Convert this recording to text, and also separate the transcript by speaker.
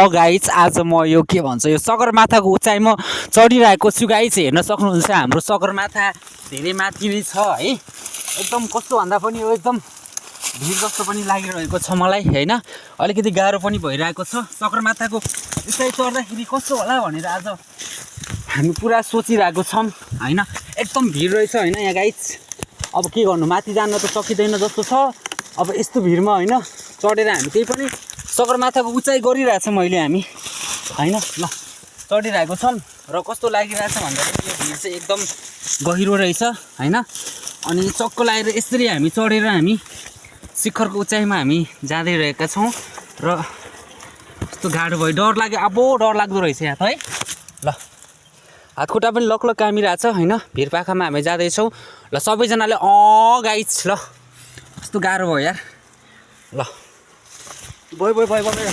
Speaker 1: Guys आज म यो के भन्छ यो सगरमाथाको उचाइमा चढिरहेको छु गाइज। हेर्न सक्नुहुन्छ हाम्रो सगरमाथा धेरै माथि नै छ है। एकदम कस्तो भन्दा पनि यो एकदम भिड जस्तो पनि लागिरहेको छ मलाई होइन। अलिकति गाह्रो पनि भइरहेको छ। सगरमाथाको उचाइ चढ्दाखेरि कस्तो होला भनेर आज हामी पुरा सोचिरहेको छौँ होइन। एकदम भिड रहेछ होइन यहाँ गाइज। अब के गर्नु, माथि जान त सकिँदैन जस्तो छ। अब यस्तो भिडमा होइन चढेर हामी त्यही पनि सगरमाथाको उचाइ गरिरहेछ मैले हामी होइन। ल चढिरहेको छौँ र कस्तो लागिरहेछ भन्दाखेरि यो भिड चाहिँ एकदम गहिरो रहेछ होइन। अनि चक्क लगाएर यसरी हामी चढेर हामी शिखरको उचाइमा हामी जाँदै रहेका छौँ र कस्तो गाह्रो भयो, डर लाग्यो। अब डर लाग्दो रहेछ यहाँ त है। ल हातखुट्टा पनि लकलक कामिरहेछ होइन। भिरपाखामा हामी जाँदैछौँ। ल सबैजनाले गाइज ल कस्तो गाह्रो भयो यार। ल भयो भयो भयो भयो